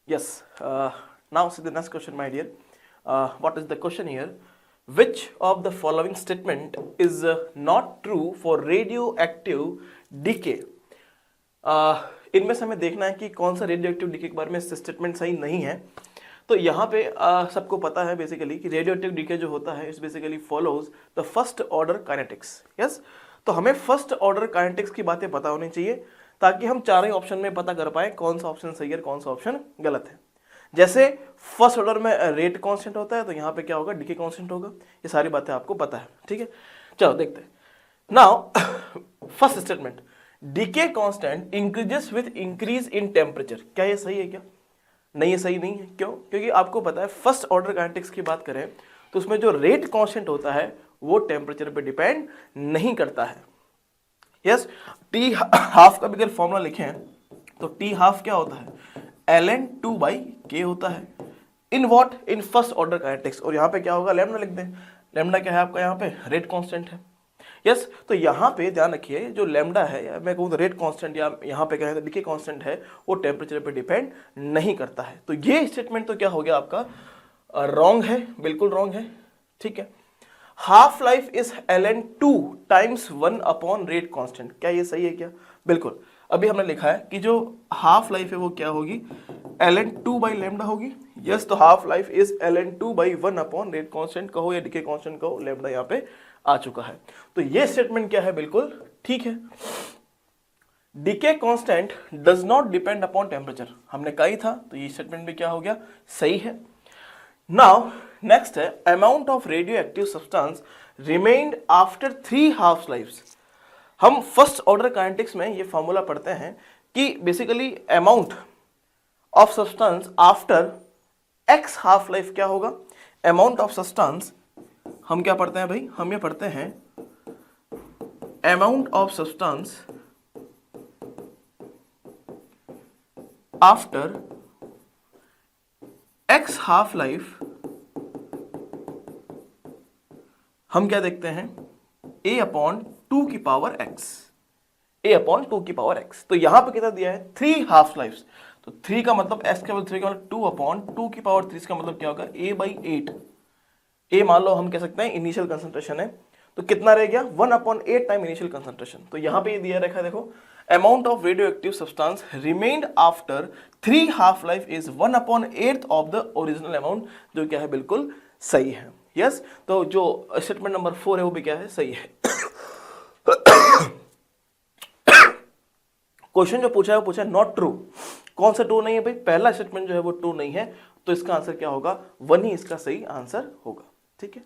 Yes. Now see the next question, my dear. What is the question here? Which of the following statement is not true for radioactive decay? इनमें से हमें देखना है कि कौन सा रेडियोएक्टिव डीके के बारे में स्टेटमेंट सही नहीं है। तो यहाँ पे सबको पता है बेसिकली कि रेडियोएक्टिव डीके जो होता है it's basically follows the first order kinetics. Yes, तो हमें फर्स्ट ऑर्डर काइनेटिक्स की बातें पता होनी चाहिए ताकि हम चारों ही ऑप्शन में पता कर पाए कौन सा ऑप्शन सही है कौन सा ऑप्शन गलत है। जैसे फर्स्ट ऑर्डर में रेट कांस्टेंट होता है तो यहाँ पे क्या होगा, डीके कांस्टेंट होगा। ये सारी बातें आपको पता है, ठीक है। चलो देखते हैं। Now first statement, decay constant increases with increase in temperature. क्या ये सही है क्या? नहीं, ये सही नहीं है। क्यों? क्योंकि आपको पता है फर्स्ट ऑर्डर काइनेटिक्स की बात करें तो उसमें जो रेट कांस्टेंट होता है वो टेम्परेचर पे डिपेंड नहीं करता है। यस, टी हाफ का भी अगर फॉर्मूला लिखें तो टी हाफ क्या होता है, ln2/k होता है। In what? In first order kinetics. और यहाँ पे क्या होगा, लैम्डा लिख दें। लैम्डा क्या है आपका यहाँ पे, रेट कांस्टेंट है। यस, तो यहाँ पे ध्यान रखिए जो लैम्डा है या मैं कहूँ तो रेट कांस्टेंट या यहाँ पे क्या है डीके कांस्टेंट है वो टेम्परेचर पे डिपेंड नहीं करता है। तो ये स्टेटमेंट तो क्या हो गया आपका, रॉन्ग है, बिल्कुल रॉन्ग है, ठीक है। Half life is ln2 times 1 rate constant. क्या ये सही है क्या? बिल्कुल। अभी हमने लिखा है कि जो हाफ लाइफ है वो क्या होगी, ln2/λ होगी। यस, तो half life is ln2/1 rate constant कहो या डीके कांस्टेंट कहो, लैम्डा यहाँ पे आ चुका है। तो ये स्टेटमेंट क्या है, बिल्कुल ठीक है। Decay constant does not depend upon temperature, हमने कहा ही था, तो ये स्टेटमेंट भी क्या हो गया, सही है। नाउ नेक्स्ट है, amount of radioactive substance remained after 3 half lives. हम फर्स्ट ऑर्डर काइनेटिक्स में ये फॉर्मूला पढ़ते हैं कि basically amount of substance after x half life क्या होगा, अमाउंट ऑफ सब्सटेंस हम क्या पढ़ते हैं भाई, हम ये पढ़ते हैं amount of substance after x half life, हम क्या देखते हैं a/2x, a/2x। तो यहां पे कितना दिया है, 3 हाफ लाइफ्स। तो 3 का मतलब x का मतलब 3 का मतलब 2/2 इसका मतलब क्या होगा, a/8। a मान लो हम कह सकते हैं इनिशियल कंसंट्रेशन है, तो कितना रह गया, 1/8 टाइम इनिशियल कंसंट्रेशन। तो यहां पे ये दिया रखा है, देखो amount of radioactive substance remained after 3 half life is 1/8 of the original amount, जो क्या है बिल्कुल सही है। यस, तो जो स्टेटमेंट नंबर 4 है वो भी क्या है, सही है। क्वेश्चन जो पूछा है वो पूछा है नॉट ट्रू। कौन सा ट्रू नहीं है भाई, पहला स्टेटमेंट जो है वो ट्रू नहीं है, तो इसका आंसर क्या होगा, 1 ही इसका सही आंसर होगा, ठीक है।